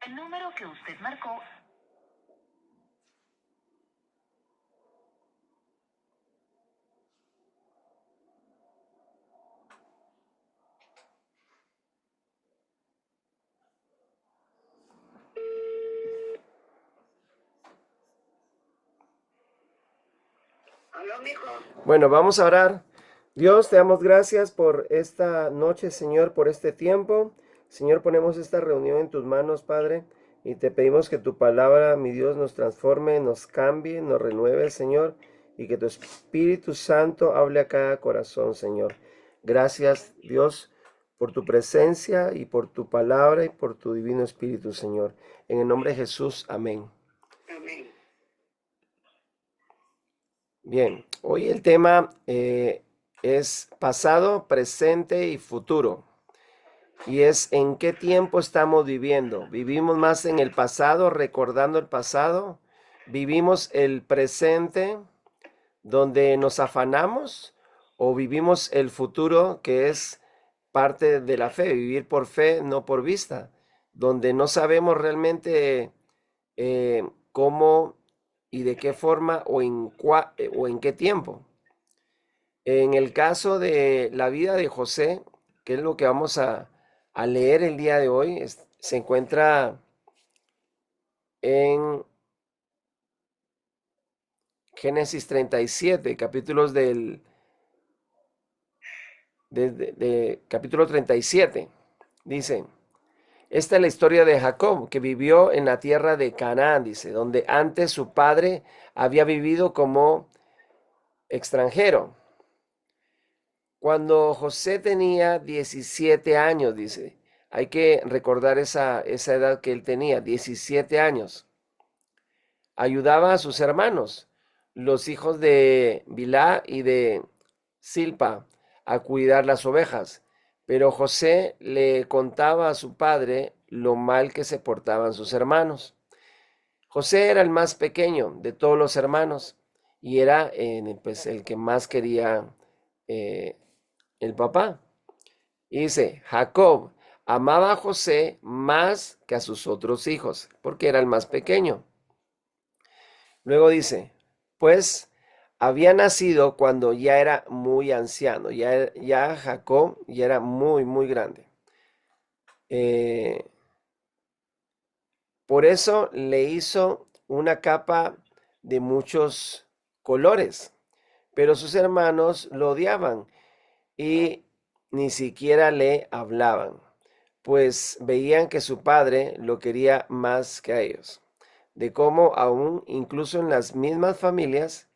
El número que usted marcó. Aló, mijo. Bueno, vamos a orar. Dios, te damos gracias por esta noche, Señor, por este tiempo. Señor, ponemos esta reunión en tus manos, Padre, y te pedimos que tu palabra, mi Dios, nos transforme, nos cambie, nos renueve, Señor, y que tu Espíritu Santo hable a cada corazón, Señor. Gracias, Dios, por tu presencia y por tu palabra y por tu divino Espíritu, Señor. En el nombre de Jesús, amén. Amén. Bien, hoy el tema es pasado, presente y futuro. Y es en qué tiempo estamos viviendo. ¿Vivimos más en el pasado, recordando el pasado? ¿Vivimos el presente, donde nos afanamos? ¿O vivimos el futuro, que es parte de la fe, vivir por fe, no por vista? Donde no sabemos realmente cómo y de qué forma o en qué tiempo. En el caso de la vida de José, que es lo que vamos a leer el día de hoy, se encuentra en Génesis 37, capítulos de capítulo 37. Dice, esta es la historia de Jacob, que vivió en la tierra de Canaán, dice, donde antes su padre había vivido como extranjero. Cuando José tenía 17 años, dice, hay que recordar esa edad que él tenía, 17 años. Ayudaba a sus hermanos, los hijos de Bilá y de Silpa, a cuidar las ovejas. Pero José le contaba a su padre lo mal que se portaban sus hermanos. José era el más pequeño de todos los hermanos y era pues, el que más quería el papá. Y dice, Jacob amaba a José más que a sus otros hijos, porque era el más pequeño. Luego dice, pues había nacido cuando ya era muy anciano, ya Jacob ya era muy, muy grande. Por eso le hizo una capa de muchos colores, pero sus hermanos lo odiaban y ni siquiera le hablaban, pues veían que su padre lo quería más que a ellos. De cómo aún, incluso en las mismas familias,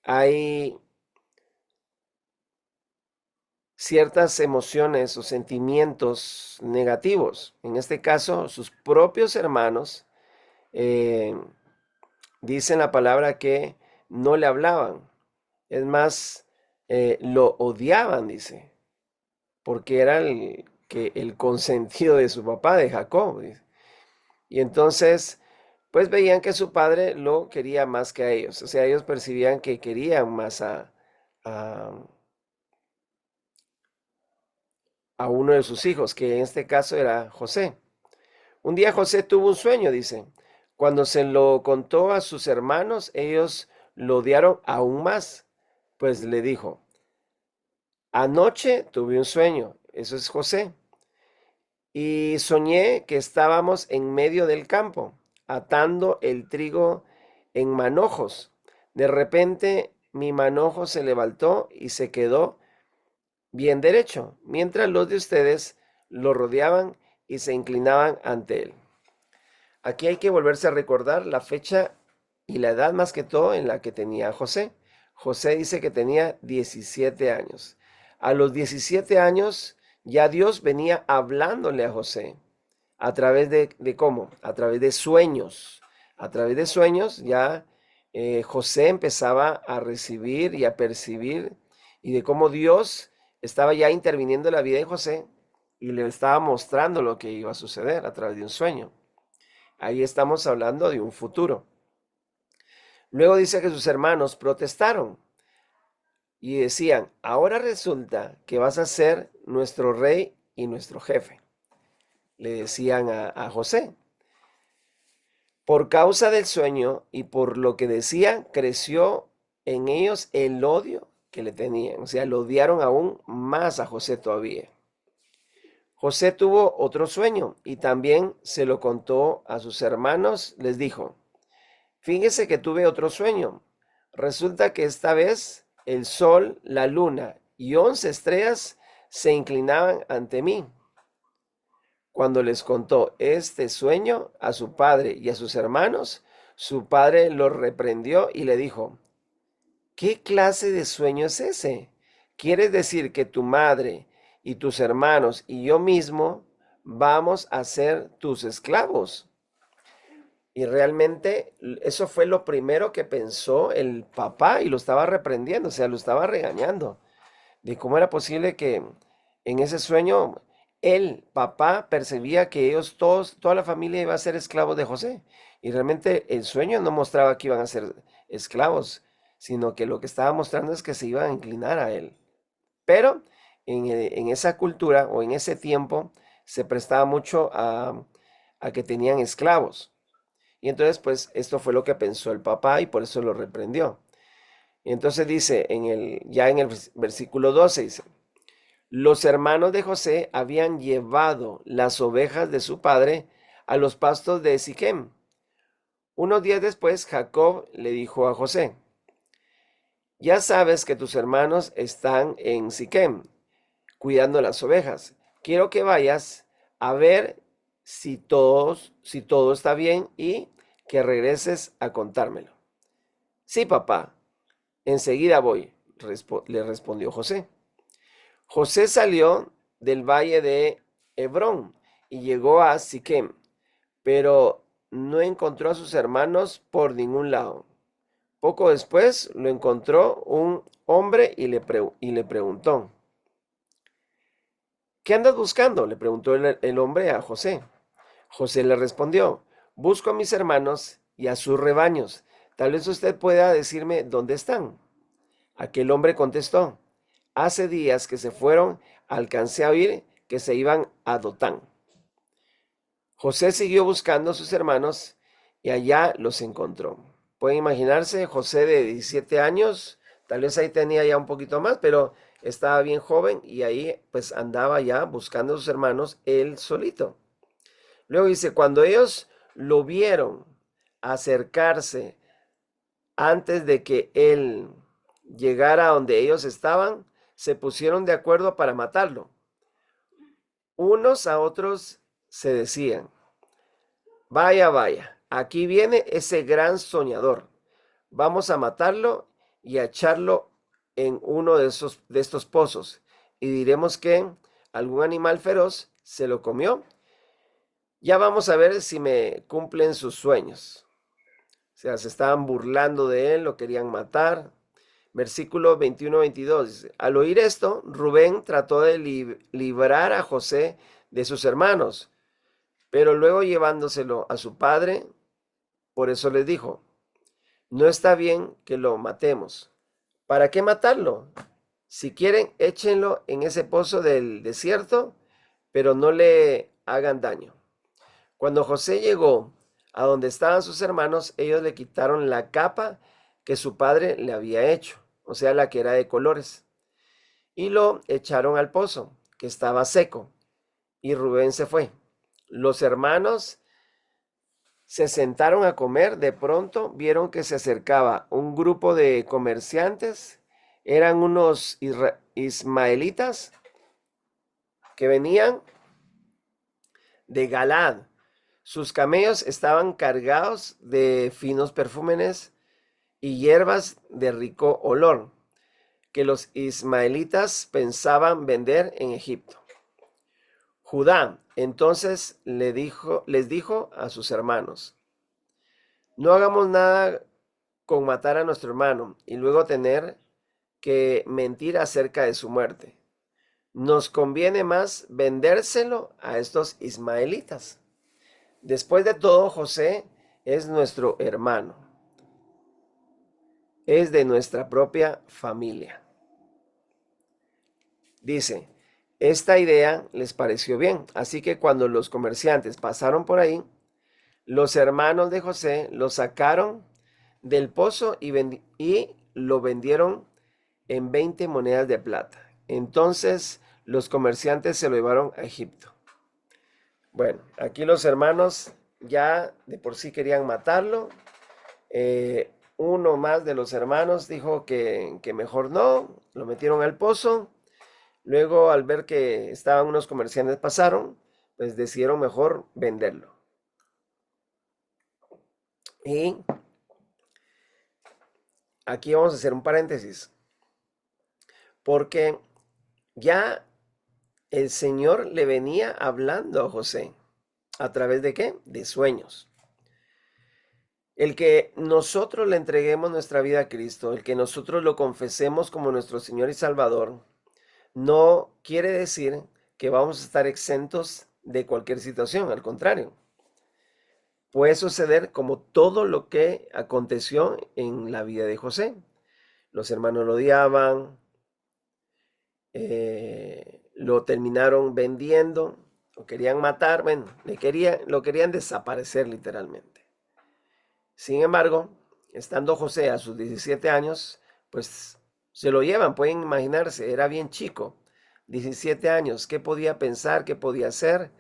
hay ciertas emociones o sentimientos negativos. En este caso, sus propios hermanos dicen la palabra que no le hablaban. Es más, lo odiaban, dice, porque era el consentido de su papá, de Jacob. Dice. Y entonces, pues veían que su padre lo quería más que a ellos. O sea, ellos percibían que querían más a, a uno de sus hijos, que en este caso era José. Un día José tuvo un sueño, dice. Cuando se lo contó a sus hermanos, ellos lo odiaron aún más. Pues le dijo, anoche tuve un sueño, eso es José, y soñé que estábamos en medio del campo, atando el trigo en manojos. De repente mi manojo se levantó y se quedó bien derecho, mientras los de ustedes lo rodeaban y se inclinaban ante él. Aquí hay que volverse a recordar la fecha y la edad más que todo en la que tenía José. José dice que tenía 17 años. A los 17 años ya Dios venía hablándole a José a través de ¿cómo? A través de sueños. A través de sueños ya José empezaba a recibir y a percibir y de cómo Dios estaba ya interviniendo en la vida de José y le estaba mostrando lo que iba a suceder a través de un sueño. Ahí estamos hablando de un futuro. Luego dice que sus hermanos protestaron y decían, ahora resulta que vas a ser nuestro rey y nuestro jefe. le decían a José. Por causa del sueño y por lo que decían, creció en ellos el odio que le tenían. O sea, lo odiaron aún más a José todavía. José tuvo otro sueño y también se lo contó a sus hermanos. Les dijo, fíjese que tuve otro sueño. Resulta que esta vez el sol, la luna y 11 estrellas se inclinaban ante mí. Cuando les contó este sueño a su padre y a sus hermanos, su padre los reprendió y le dijo, ¿qué clase de sueño es ese? ¿Quieres decir que tu madre y tus hermanos y yo mismo vamos a ser tus esclavos? Y realmente eso fue lo primero que pensó el papá y lo estaba reprendiendo, o sea, lo estaba regañando, de cómo era posible que en ese sueño el papá percibía que ellos todos, toda la familia iba a ser esclavos de José. Y realmente el sueño no mostraba que iban a ser esclavos, sino que lo que estaba mostrando es que se iban a inclinar a él. Pero en esa cultura o en ese tiempo se prestaba mucho a que tenían esclavos. Y entonces, pues, esto fue lo que pensó el papá y por eso lo reprendió. Y entonces dice, ya en el versículo 12, dice, los hermanos de José habían llevado las ovejas de su padre a los pastos de Siquem. Unos días después, Jacob le dijo a José, ya sabes que tus hermanos están en Siquem, cuidando las ovejas. Quiero que vayas a ver si todo está bien y que regreses a contármelo. Sí, papá, enseguida voy, le respondió José. José salió del valle de Hebrón y llegó a Siquem, pero no encontró a sus hermanos por ningún lado. Poco después lo encontró un hombre y le preguntó, ¿qué andas buscando? Le preguntó el hombre a José. José le respondió, busco a mis hermanos y a sus rebaños. Tal vez usted pueda decirme dónde están. Aquel hombre contestó, hace días que se fueron, alcancé a oír que se iban a Dotán. José siguió buscando a sus hermanos y allá los encontró. Pueden imaginarse, José de 17 años, tal vez ahí tenía ya un poquito más, pero estaba bien joven y ahí pues andaba ya buscando a sus hermanos él solito. Luego dice, cuando ellos lo vieron acercarse antes de que él llegara a donde ellos estaban, se pusieron de acuerdo para matarlo. Unos a otros se decían, vaya, vaya, aquí viene ese gran soñador. Vamos a matarlo y a echarlo en uno de estos pozos. Y diremos que algún animal feroz se lo comió. Ya vamos a ver si me cumplen sus sueños. O sea, se estaban burlando de él, lo querían matar. Versículo 21-22 dice, al oír esto, Rubén trató de librar a José de sus hermanos, pero luego llevándoselo a su padre, por eso les dijo, no está bien que lo matemos. ¿Para qué matarlo? Si quieren, échenlo en ese pozo del desierto, pero no le hagan daño. Cuando José llegó a donde estaban sus hermanos, ellos le quitaron la capa que su padre le había hecho, o sea, la que era de colores, y lo echaron al pozo, que estaba seco, y Rubén se fue. Los hermanos se sentaron a comer, de pronto vieron que se acercaba un grupo de comerciantes, eran unos ismaelitas que venían de Galad. Sus camellos estaban cargados de finos perfumes y hierbas de rico olor, que los ismaelitas pensaban vender en Egipto. Judá entonces les dijo a sus hermanos, no hagamos nada con matar a nuestro hermano y luego tener que mentir acerca de su muerte. Nos conviene más vendérselo a estos ismaelitas. Después de todo, José es nuestro hermano, es de nuestra propia familia. Dice, Esta idea les pareció bien, así que cuando los comerciantes pasaron por ahí, los hermanos de José lo sacaron del pozo y lo vendieron en 20 monedas de plata. Entonces los comerciantes se lo llevaron a Egipto. Bueno, aquí los hermanos ya de por sí querían matarlo. Uno más de los hermanos dijo que mejor no, lo metieron al pozo. Luego, al ver que estaban unos comerciantes pasaron, pues decidieron mejor venderlo. Y aquí vamos a hacer un paréntesis, porque ya el Señor le venía hablando a José. ¿A través de qué? De sueños. El que nosotros le entreguemos nuestra vida a Cristo, el que nosotros lo confesemos como nuestro Señor y Salvador, no quiere decir que vamos a estar exentos de cualquier situación, al contrario. Puede suceder como todo lo que aconteció en la vida de José. Los hermanos lo odiaban, lo terminaron vendiendo, lo querían matar, bueno, lo querían desaparecer literalmente. Sin embargo, estando José a sus 17 años, pues se lo llevan, pueden imaginarse, era bien chico, 17 años, ¿qué podía pensar, qué podía hacer?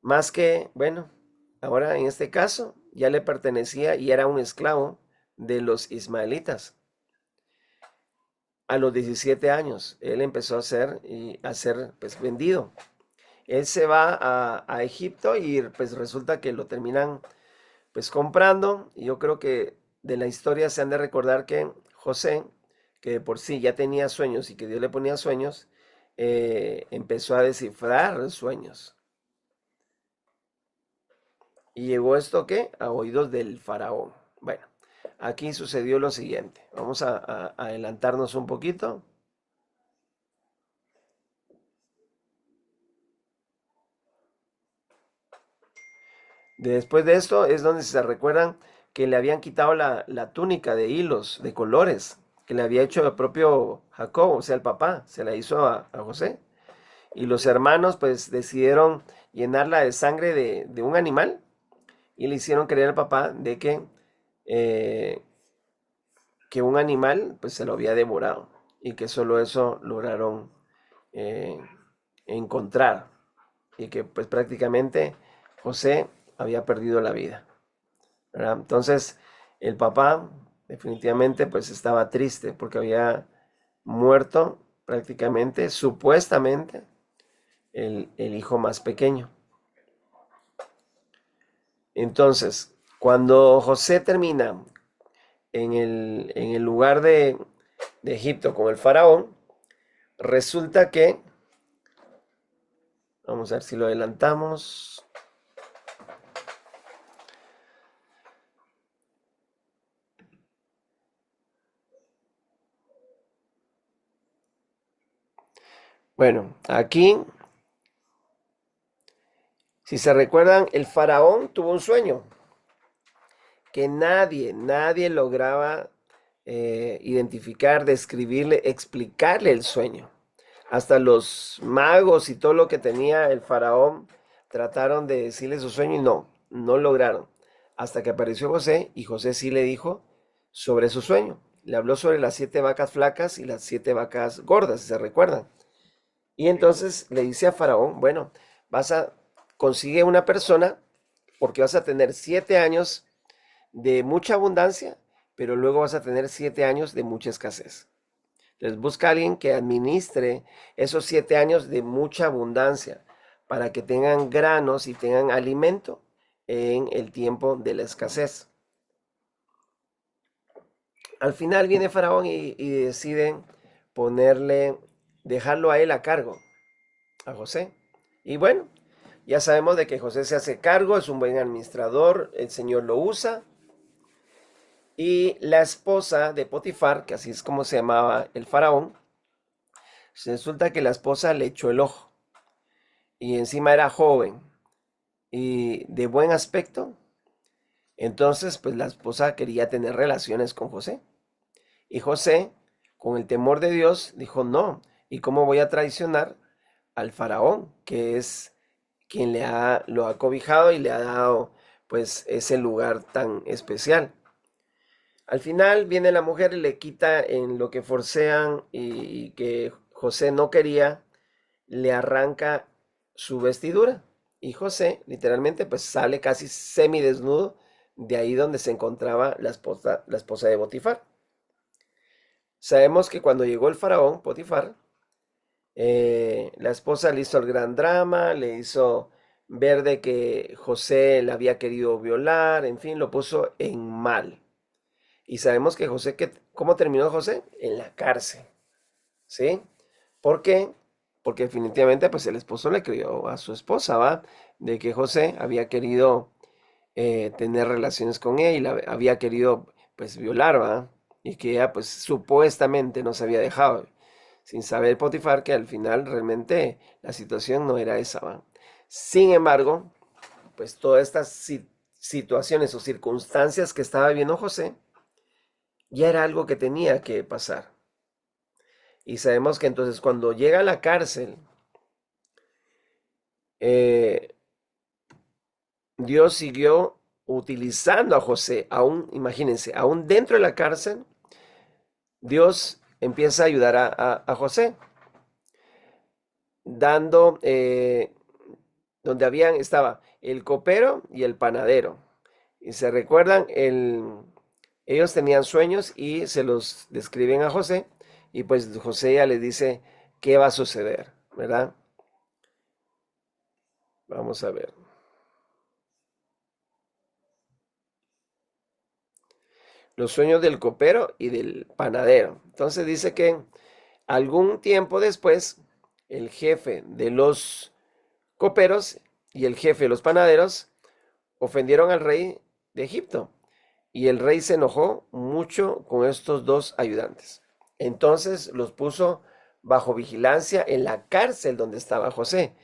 Más que, bueno, ahora en este caso ya le pertenecía y era un esclavo de los ismaelitas. A los 17 años, él empezó a ser pues vendido. Él se va a Egipto y pues resulta que lo terminan pues comprando. Y yo creo que de la historia se han de recordar que José, que de por sí ya tenía sueños y que Dios le ponía sueños, empezó a descifrar sueños. Y llegó esto ¿qué? A oídos del faraón. Bueno, aquí sucedió lo siguiente. Vamos a adelantarnos un poquito. Después de esto es donde se recuerdan que le habían quitado la túnica de hilos, de colores, que le había hecho el propio Jacob, o sea, el papá, se la hizo a José. Y los hermanos pues decidieron llenarla de sangre de un animal y le hicieron creer al papá de eh, que un animal pues se lo había devorado y que solo eso lograron eh, encontrar y que pues prácticamente José había perdido la vida, ¿verdad? Entonces el papá definitivamente pues estaba triste porque había muerto prácticamente, supuestamente, el hijo más pequeño. Entonces, cuando José termina en el lugar de Egipto con el faraón, resulta que, vamos a ver si lo adelantamos. Bueno, aquí, si se recuerdan, el faraón tuvo un sueño que nadie lograba identificar, describirle, explicarle el sueño. Hasta los magos y todo lo que tenía el faraón trataron de decirle su sueño y no lograron. Hasta que apareció José y José sí le dijo sobre su sueño. Le habló sobre las 7 vacas flacas y las 7 vacas gordas, si se recuerdan. Y entonces le dice a Faraón, bueno, consigue una persona porque vas a tener 7 años de mucha abundancia, pero luego vas a tener 7 años de mucha escasez. Entonces busca a alguien que administre esos 7 años de mucha abundancia para que tengan granos y tengan alimento en el tiempo de la escasez. Al final viene Faraón y deciden dejarlo a él a cargo, a José. Y bueno, ya sabemos de que José se hace cargo, es un buen administrador, el Señor lo usa. Y la esposa de Potifar, que así es como se llamaba el faraón, resulta que la esposa le echó el ojo. Y encima era joven y de buen aspecto. Entonces, pues la esposa quería tener relaciones con José. Y José, con el temor de Dios, dijo, no, ¿y cómo voy a traicionar al faraón, que es quien lo ha cobijado y le ha dado pues ese lugar tan especial. Al final viene la mujer y le quita en lo que forcean y que José no quería, le arranca su vestidura. Y José literalmente pues sale casi semidesnudo de ahí donde se encontraba la esposa de Potifar. Sabemos que cuando llegó el faraón, Potifar, la esposa le hizo el gran drama, le hizo ver de que José la había querido violar, en fin, lo puso en mal. Y sabemos que José, ¿cómo terminó José? En la cárcel, ¿sí? ¿Por qué? Porque definitivamente pues el esposo le creyó a su esposa, ¿va? De que José había querido tener relaciones con ella y la había querido pues violar, ¿va? Y que ella pues supuestamente no se había dejado, sin saber Potifar que al final realmente la situación no era esa, ¿va? Sin embargo, pues todas estas situaciones o circunstancias que estaba viviendo José ya era algo que tenía que pasar. Y sabemos que entonces cuando llega a la cárcel, eh, Dios siguió utilizando a José, aún, imagínense, aún dentro de la cárcel, Dios empieza a ayudar a José, dando, donde estaba el copero y el panadero. Y se recuerdan, ellos tenían sueños y se los describen a José, y pues José ya les dice qué va a suceder, ¿verdad? Vamos a ver. Los sueños del copero y del panadero. Entonces dice que algún tiempo después, el jefe de los coperos y el jefe de los panaderos ofendieron al rey de Egipto y el rey se enojó mucho con estos dos ayudantes. Entonces los puso bajo vigilancia en la cárcel donde estaba José,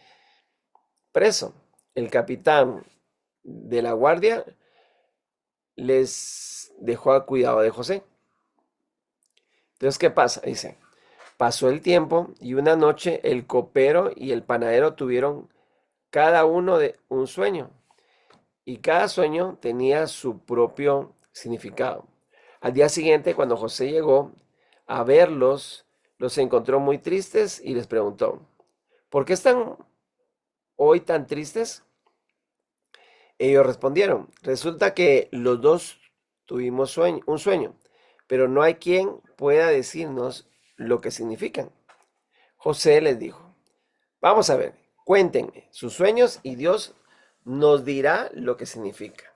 preso. El capitán de la guardia les dejó a cuidado de José. Entonces, ¿qué pasa? Dice, pasó el tiempo y una noche el copero y el panadero tuvieron cada uno de un sueño y cada sueño tenía su propio significado. Al día siguiente, cuando José llegó a verlos, los encontró muy tristes y les preguntó, ¿por qué están hoy tan tristes? Ellos respondieron, resulta que los dos tuvimos un sueño, pero no hay quien pueda decirnos lo que significan. José les dijo, vamos a ver, cuéntenme sus sueños y Dios nos dirá lo que significa.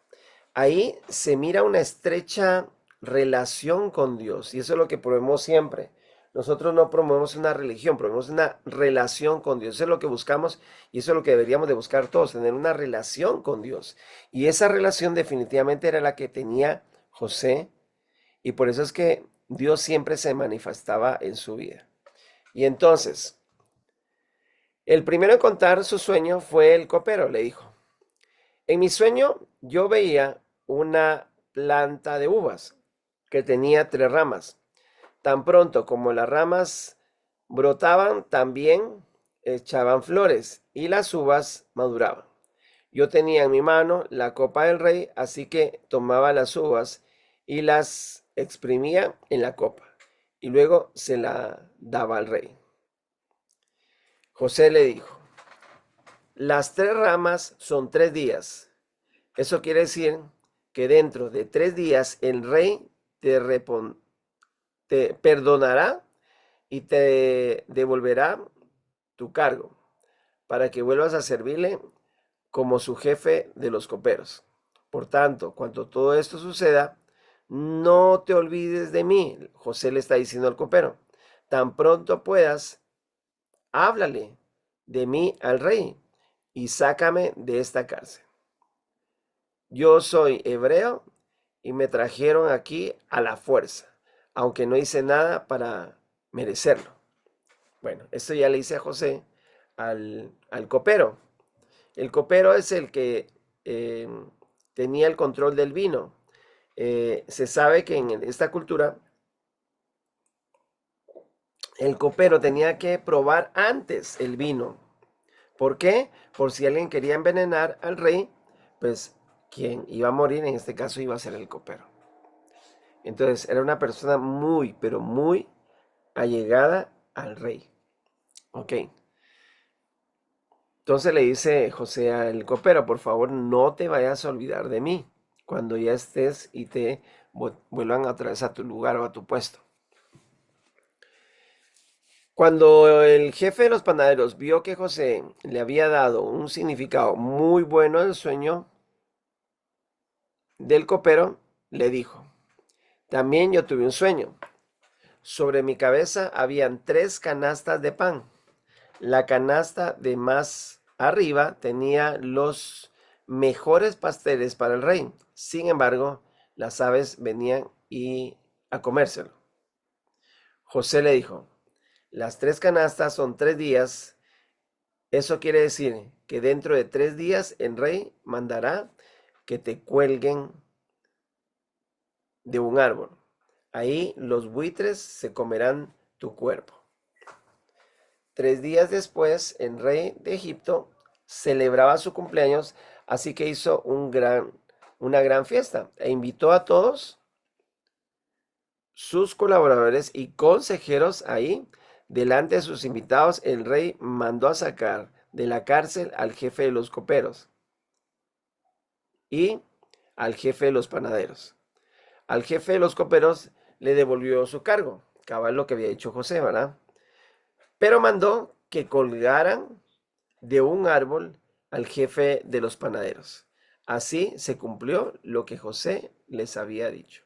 Ahí se mira una estrecha relación con Dios y eso es lo que promovemos siempre. Nosotros no promovemos una religión, promovemos una relación con Dios. Eso es lo que buscamos y eso es lo que deberíamos de buscar todos, tener una relación con Dios. Y esa relación definitivamente era la que tenía José y por eso es que Dios siempre se manifestaba en su vida. Y entonces, el primero en contar su sueño fue el copero, le dijo. En mi sueño yo veía una planta de uvas que tenía 3 ramas. Tan pronto como las ramas brotaban, también echaban flores y las uvas maduraban. Yo tenía en mi mano la copa del rey, así que tomaba las uvas y las exprimía en la copa y luego se la daba al rey. José le dijo, las 3 ramas son 3 días. Eso quiere decir que dentro de 3 días el rey te perdonará y te devolverá tu cargo para que vuelvas a servirle como su jefe de los coperos. Por tanto, cuando todo esto suceda, no te olvides de mí, José le está diciendo al copero. Tan pronto puedas, háblale de mí al rey y sácame de esta cárcel. Yo soy hebreo y me trajeron aquí a la fuerza, aunque no hice nada para merecerlo. Bueno, esto ya le hice a José al copero. El copero es el que eh, tenía el control del vino. Se sabe que en esta cultura el copero tenía que probar antes el vino ¿Por qué? Por si alguien quería envenenar al rey, pues quien iba a morir en este caso iba a ser el copero. Entonces era una persona muy, pero muy allegada al rey. Ok. Entonces le dice José al copero, por favor, no te vayas a olvidar de mí cuando ya estés y te vuelvan a traer a tu lugar o a tu puesto. Cuando el jefe de los panaderos vio que José le había dado un significado muy bueno al sueño del copero, le dijo, también yo tuve un sueño. Sobre mi cabeza habían 3 canastas de pan. La canasta de más arriba tenía los mejores pasteles para el rey. Sin embargo, las aves venían a comérselo. José le dijo, las 3 canastas son 3 días. Eso quiere decir que dentro de 3 días el rey mandará que te cuelguen de un árbol. Ahí los buitres se comerán tu cuerpo. 3 días después, el rey de Egipto celebraba su cumpleaños, así que hizo una gran fiesta e invitó a todos sus colaboradores y consejeros ahí. Delante de sus invitados, el rey mandó a sacar de la cárcel al jefe de los coperos y al jefe de los panaderos. Al jefe de los coperos le devolvió su cargo, cabal lo que había hecho José, ¿verdad? Pero mandó que colgaran de un árbol al jefe de los panaderos. Así se cumplió lo que José les había dicho.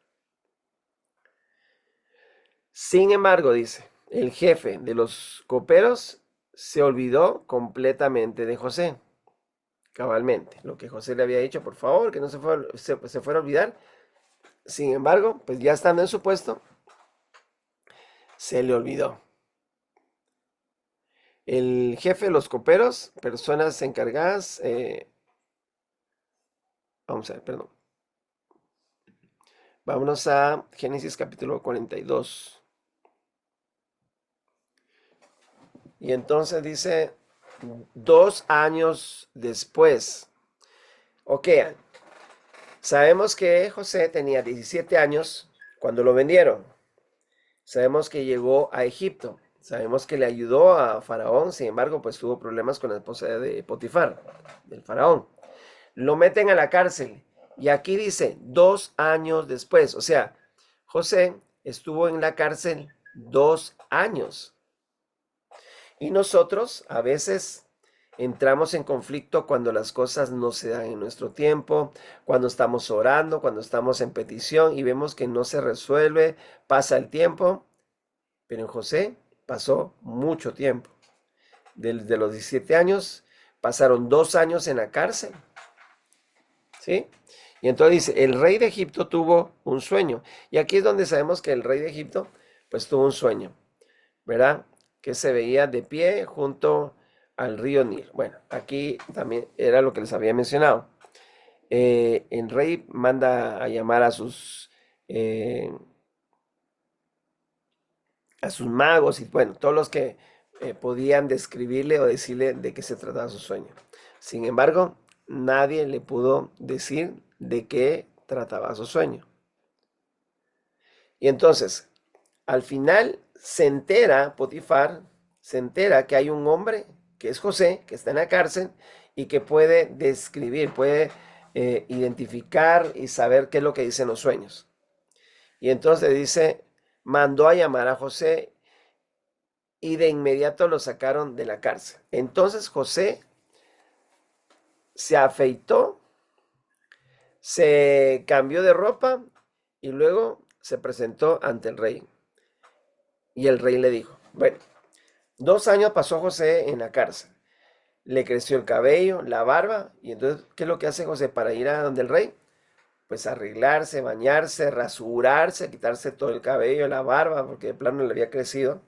Sin embargo, dice, el jefe de los coperos se olvidó completamente de José. Cabalmente, lo que José le había dicho, por favor, que no se fuera a olvidar. Sin embargo, pues ya estando en su puesto, se le olvidó. El jefe de los coperos, personas encargadas, vamos a ver, perdón. Vámonos a Génesis capítulo 42. Y entonces dice, 2 años después. Ok, sabemos que José tenía 17 años cuando lo vendieron. Sabemos que llegó a Egipto. Sabemos que le ayudó a Faraón, sin embargo, pues tuvo problemas con la esposa de Potifar, del Faraón. Lo meten a la cárcel. Y aquí dice, 2 años después. O sea, José estuvo en la cárcel 2 años. Y nosotros a veces entramos en conflicto cuando las cosas no se dan en nuestro tiempo, cuando estamos orando, cuando estamos en petición y vemos que no se resuelve, pasa el tiempo. Pero en José pasó mucho tiempo. Desde los 17 años pasaron 2 años en la cárcel. ¿Sí? Y entonces dice, el rey de Egipto tuvo un sueño. Y aquí es donde sabemos que el rey de Egipto pues tuvo un sueño, ¿verdad? Que se veía de pie junto al río Nilo. Bueno, aquí también era lo que les había mencionado. El rey manda a llamar a sus magos y bueno, todos los que podían describirle o decirle de qué se trataba su sueño. Sin embargo, nadie le pudo decir de qué trataba su sueño. Y entonces, al final se entera Potifar, se entera que hay un hombre que es José, que está en la cárcel y que puede describir, puede identificar y saber qué es lo que dicen los sueños. Y entonces dice, mandó a llamar a José y de inmediato lo sacaron de la cárcel. Entonces José se afeitó, se cambió de ropa y luego se presentó ante el rey. Y el rey le dijo, bueno, 2 años pasó José en la cárcel. Le creció el cabello, la barba. Y entonces, ¿qué es lo que hace José para ir a donde el rey? Pues arreglarse, bañarse, rasurarse, quitarse todo el cabello, la barba, porque de plano le había crecido.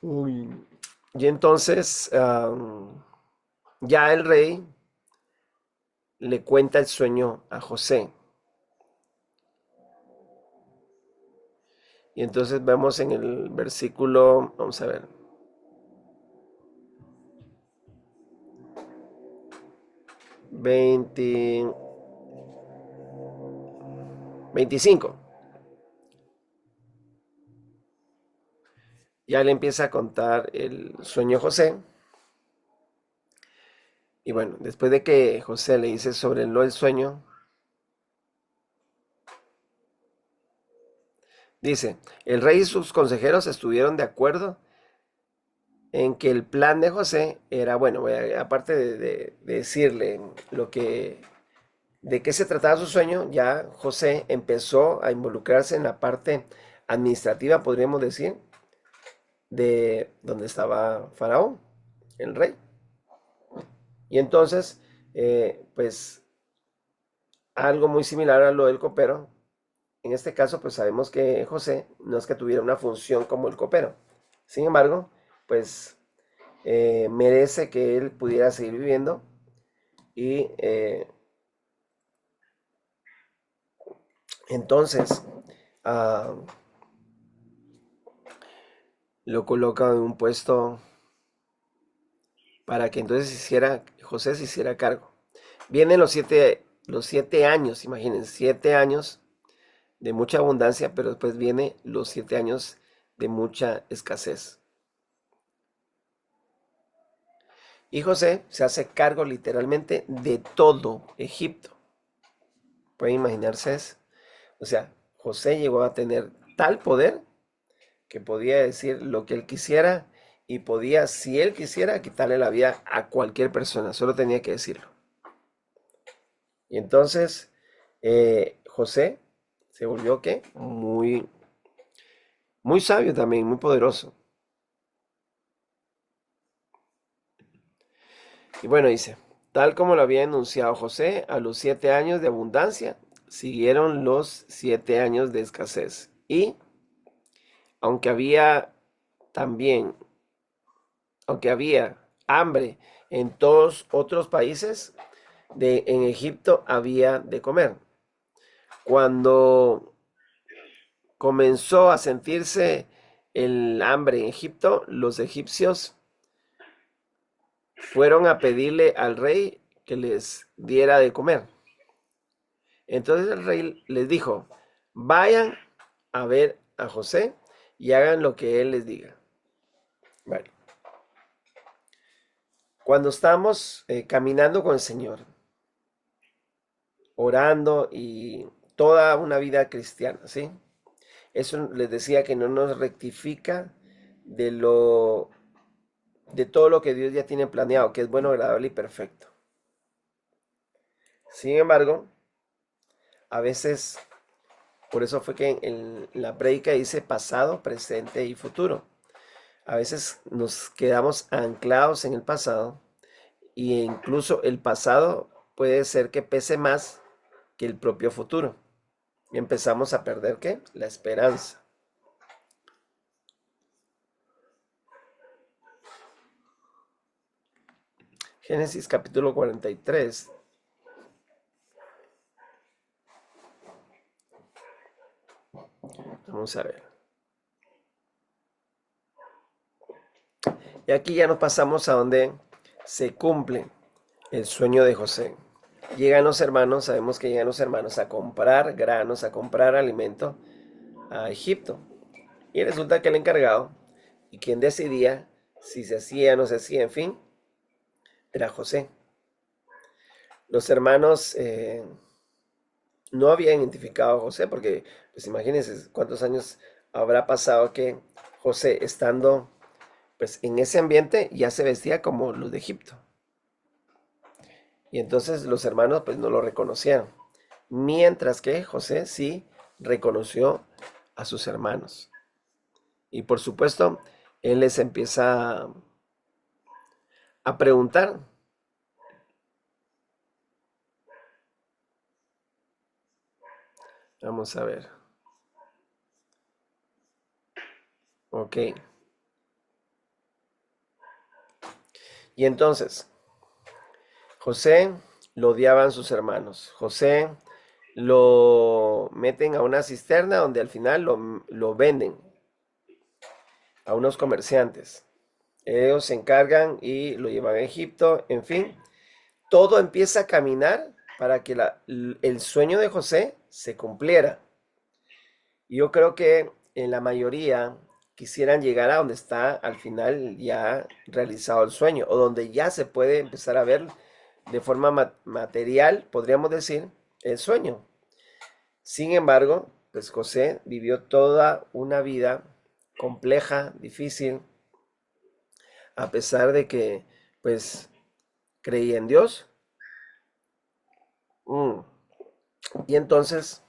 Uy. Y entonces ya el rey le cuenta el sueño a José. Y entonces vemos en el versículo, vamos a ver, 20, 25. Ya le empieza a contar el sueño a José. Y bueno, después de que José le dice sobre el sueño, dice, el rey y sus consejeros estuvieron de acuerdo en que el plan de José era, bueno, aparte de decirle de qué se trataba su sueño, ya José empezó a involucrarse en la parte administrativa, podríamos decir, de donde estaba Faraón, el rey. Y entonces, pues, algo muy similar a lo del copero. En este caso, pues sabemos que José no es que tuviera una función como el copero. Sin embargo, pues merece que él pudiera seguir viviendo y entonces ah, lo coloca en un puesto para que entonces José se hiciera cargo. Vienen los 7 años, imagínense, 7 años de mucha abundancia, pero después viene los 7 años de mucha escasez. Y José se hace cargo literalmente de todo Egipto. Pueden imaginarse eso. O sea, José llegó a tener tal poder que podía decir lo que él quisiera y podía, si él quisiera, quitarle la vida a cualquier persona. Solo tenía que decirlo. Y entonces José se volvió, ¿qué? Muy, muy sabio también, muy poderoso. Y bueno, dice, tal como lo había anunciado José, a los 7 años de abundancia siguieron los 7 años de escasez. Y aunque había también, aunque había hambre en todos otros países, en Egipto había de comer. Cuando comenzó a sentirse el hambre en Egipto, los egipcios fueron a pedirle al rey que les diera de comer. Entonces el rey les dijo, vayan a ver a José y hagan lo que él les diga. Vale. Cuando estamos caminando con el Señor, orando y toda una vida cristiana, ¿sí? Eso les decía que no nos rectifica de de todo lo que Dios ya tiene planeado, que es bueno, agradable y perfecto. Sin embargo, a veces, por eso fue que en la prédica dice pasado, presente y futuro. A veces nos quedamos anclados en el pasado e incluso el pasado puede ser que pese más que el propio futuro. Y empezamos a perder, ¿qué? La esperanza. Génesis capítulo 43. Vamos a ver. Y aquí ya nos pasamos a donde se cumple el sueño de José. Llegan los hermanos, sabemos que llegan los hermanos a comprar granos, a comprar alimento a Egipto. Y resulta que el encargado y quien decidía si se hacía o no se hacía, en fin, era José. Los hermanos no habían identificado a José porque, pues imagínense cuántos años habrá pasado que José, estando pues en ese ambiente, ya se vestía como los de Egipto. Y entonces los hermanos pues no lo reconocieron. Mientras que José sí reconoció a sus hermanos. Y por supuesto, él les empieza a preguntar. Vamos a ver. Ok. Y entonces, José lo odiaban sus hermanos. José lo meten a una cisterna donde al final lo venden a unos comerciantes. Ellos se encargan y lo llevan a Egipto, en fin. Todo empieza a caminar para que el sueño de José se cumpliera. Y yo creo que en la mayoría quisieran llegar a donde está al final ya realizado el sueño, o donde ya se puede empezar a ver de forma material, podríamos decir, el sueño. Sin embargo, pues José vivió toda una vida compleja, difícil, a pesar de que, pues, creía en Dios. Mm. Y entonces,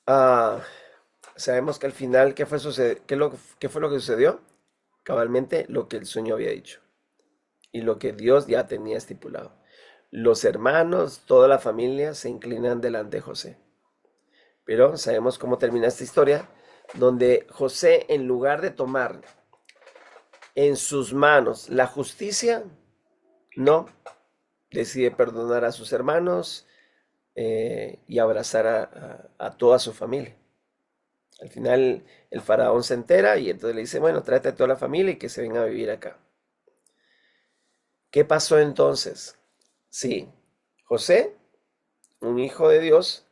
ah, sabemos que al final, ¿qué fue lo que sucedió? Cabalmente lo que el sueño había dicho y lo que Dios ya tenía estipulado. Los hermanos, toda la familia se inclinan delante de José. Pero sabemos cómo termina esta historia, donde José, en lugar de tomar en sus manos la justicia, no, decide perdonar a sus hermanos y abrazar a toda su familia. Al final el faraón se entera y entonces le dice, bueno, tráete a toda la familia y que se venga a vivir acá. ¿Qué pasó entonces? Sí, José, un hijo de Dios,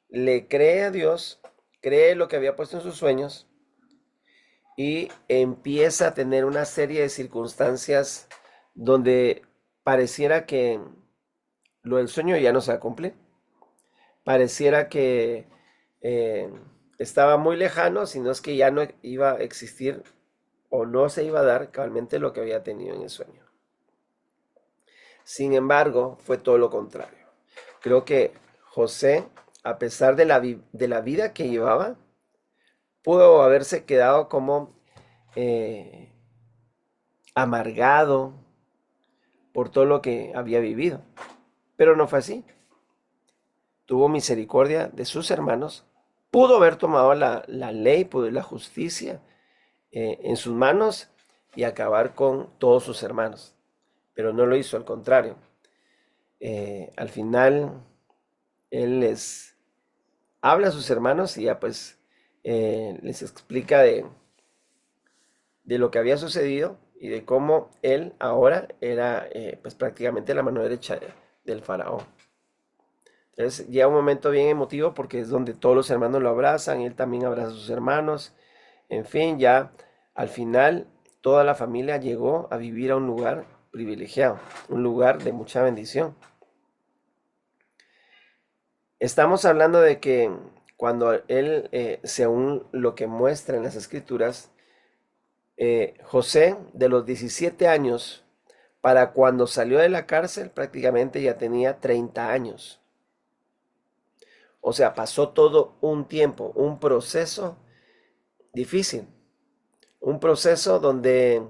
le cree a Dios, cree lo que había puesto en sus sueños y empieza a tener una serie de circunstancias donde pareciera que lo del sueño ya no se va a cumplir. Pareciera que eh, estaba muy lejano, sino es que ya no iba a existir o no se iba a dar cabalmente lo que había tenido en el sueño. Sin embargo, fue todo lo contrario. Creo que José, a pesar de la vida que llevaba, pudo haberse quedado como eh, amargado por todo lo que había vivido. Pero no fue así. Tuvo misericordia de sus hermanos. Pudo haber tomado la ley, la justicia en sus manos y acabar con todos sus hermanos. Pero no lo hizo, al contrario. Al final, él les habla a sus hermanos y ya pues les explica de lo que había sucedido y de cómo él ahora era pues prácticamente la mano derecha del faraón. Entonces llega un momento bien emotivo porque es donde todos los hermanos lo abrazan, él también abraza a sus hermanos. En fin, ya al final toda la familia llegó a vivir a un lugar privilegiado, un lugar de mucha bendición. Estamos hablando de que cuando él, según lo que muestra en las escrituras, José de los 17 años para cuando salió de la cárcel prácticamente ya tenía 30 años. O sea, pasó todo un tiempo, un proceso difícil, un proceso donde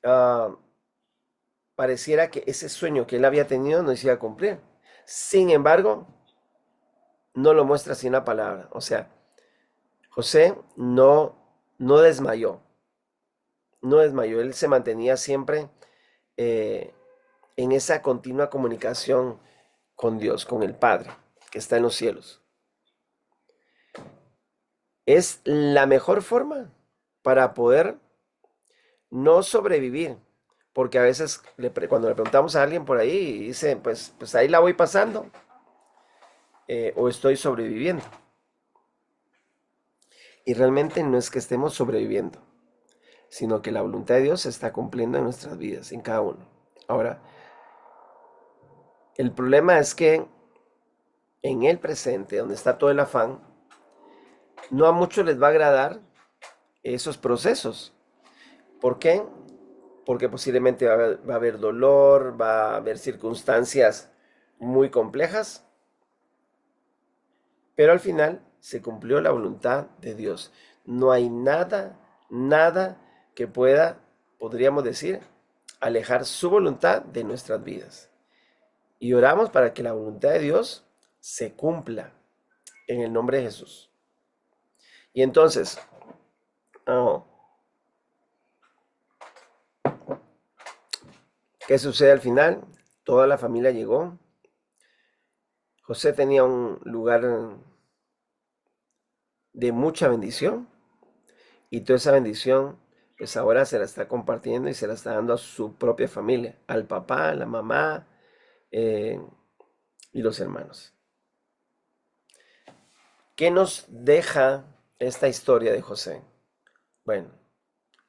ah, pareciera que ese sueño que él había tenido no se iba a cumplir. Sin embargo, no lo muestra sin una palabra. O sea, José no desmayó, no desmayó. Él se mantenía siempre eh, en esa continua comunicación con Dios, con el Padre, que está en los cielos. Es la mejor forma para poder no sobrevivir, porque a veces cuando le preguntamos a alguien por ahí, dice, pues ahí la voy pasando, o estoy sobreviviendo. Y realmente no es que estemos sobreviviendo, sino que la voluntad de Dios se está cumpliendo en nuestras vidas, en cada uno. Ahora, el problema es que en el presente, donde está todo el afán, no a muchos les va a agradar esos procesos. ¿Por qué? Porque posiblemente va a haber dolor, va a haber circunstancias muy complejas, pero al final se cumplió la voluntad de Dios. No hay nada que podríamos decir, alejar su voluntad de nuestras vidas. Y oramos para que la voluntad de Dios se cumpla en el nombre de Jesús. Y entonces, oh, ¿qué sucede al final? Toda la familia llegó José tenía un lugar de mucha bendición y toda esa bendición pues ahora se la está compartiendo y se la está dando a su propia familia, al papá, a la mamá eh, y los hermanos. ¿Qué nos deja esta historia de José? Bueno,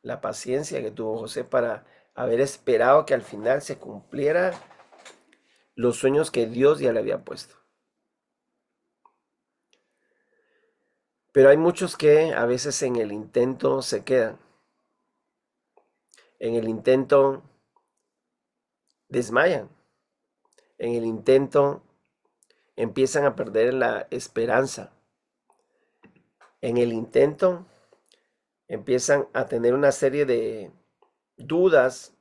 la paciencia que tuvo José para haber esperado que al final se cumpliera los sueños que Dios ya le había puesto. Pero hay muchos que a veces en el intento se quedan. En el intento desmayan. En el intento empiezan a perder la esperanza. En el intento empiezan a tener una serie de dudas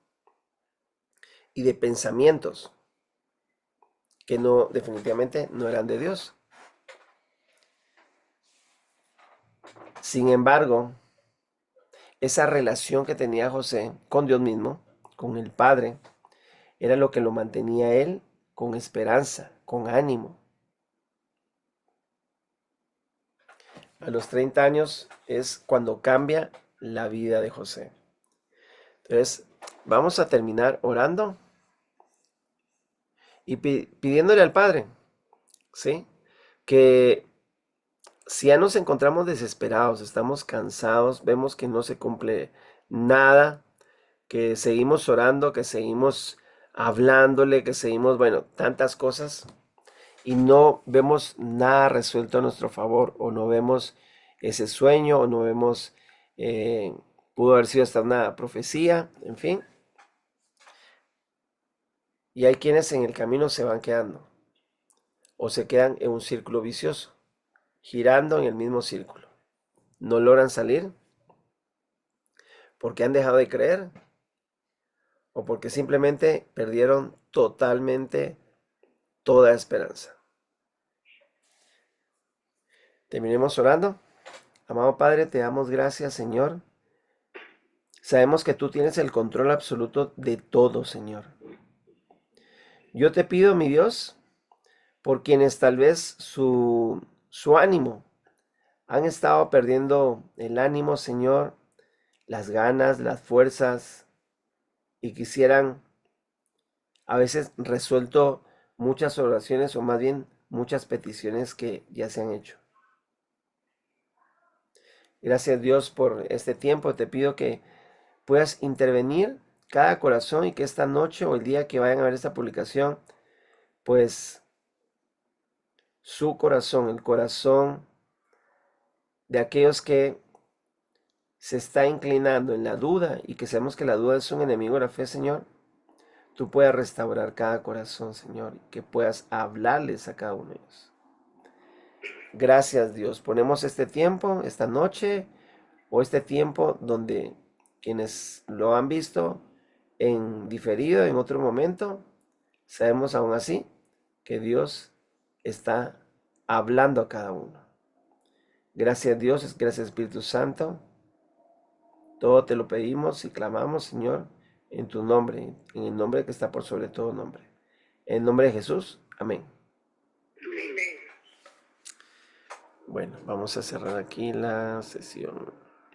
y de pensamientos que no, definitivamente no eran de Dios. Sin embargo, esa relación que tenía José con Dios mismo, con el Padre, era lo que lo mantenía a él con esperanza, con ánimo. A los 30 años es cuando cambia la vida de José. Entonces, vamos a terminar orando y pidiéndole al Padre, ¿sí? Que si ya nos encontramos desesperados, estamos cansados, vemos que no se cumple nada, que seguimos orando, que seguimos hablándole, que seguimos, bueno, tantas cosas, y no vemos nada resuelto a nuestro favor, o no vemos ese sueño, o no vemos, pudo haber sido hasta una profecía, en fin. Y hay quienes en el camino se van quedando, o se quedan en un círculo vicioso, girando en el mismo círculo. No logran salir porque han dejado de creer, o porque simplemente perdieron totalmente toda esperanza. Terminemos orando. Amado Padre, te damos gracias, Señor. Sabemos que tú tienes el control absoluto de todo, Señor. Yo te pido, mi Dios, por quienes tal vez su ánimo han estado perdiendo el ánimo, Señor, las ganas, las fuerzas, y quisieran a veces resuelto muchas oraciones o más bien muchas peticiones que ya se han hecho. Gracias Dios por este tiempo. Te pido que puedas intervenir cada corazón y que esta noche o el día que vayan a ver esta publicación, pues su corazón, el corazón de aquellos que se está inclinando en la duda y que sabemos que la duda es un enemigo de la fe, Señor, tú puedas restaurar cada corazón, Señor, y que puedas hablarles a cada uno de ellos. Gracias Dios. Ponemos este tiempo, esta noche o este tiempo donde quienes lo han visto en diferido en otro momento, sabemos aún así que Dios está hablando a cada uno. Gracias Dios, gracias Espíritu Santo. Todo te lo pedimos y clamamos, Señor, en tu nombre, en el nombre que está por sobre todo nombre. En el nombre de Jesús, amén. Amén. Bueno, vamos a cerrar aquí la sesión.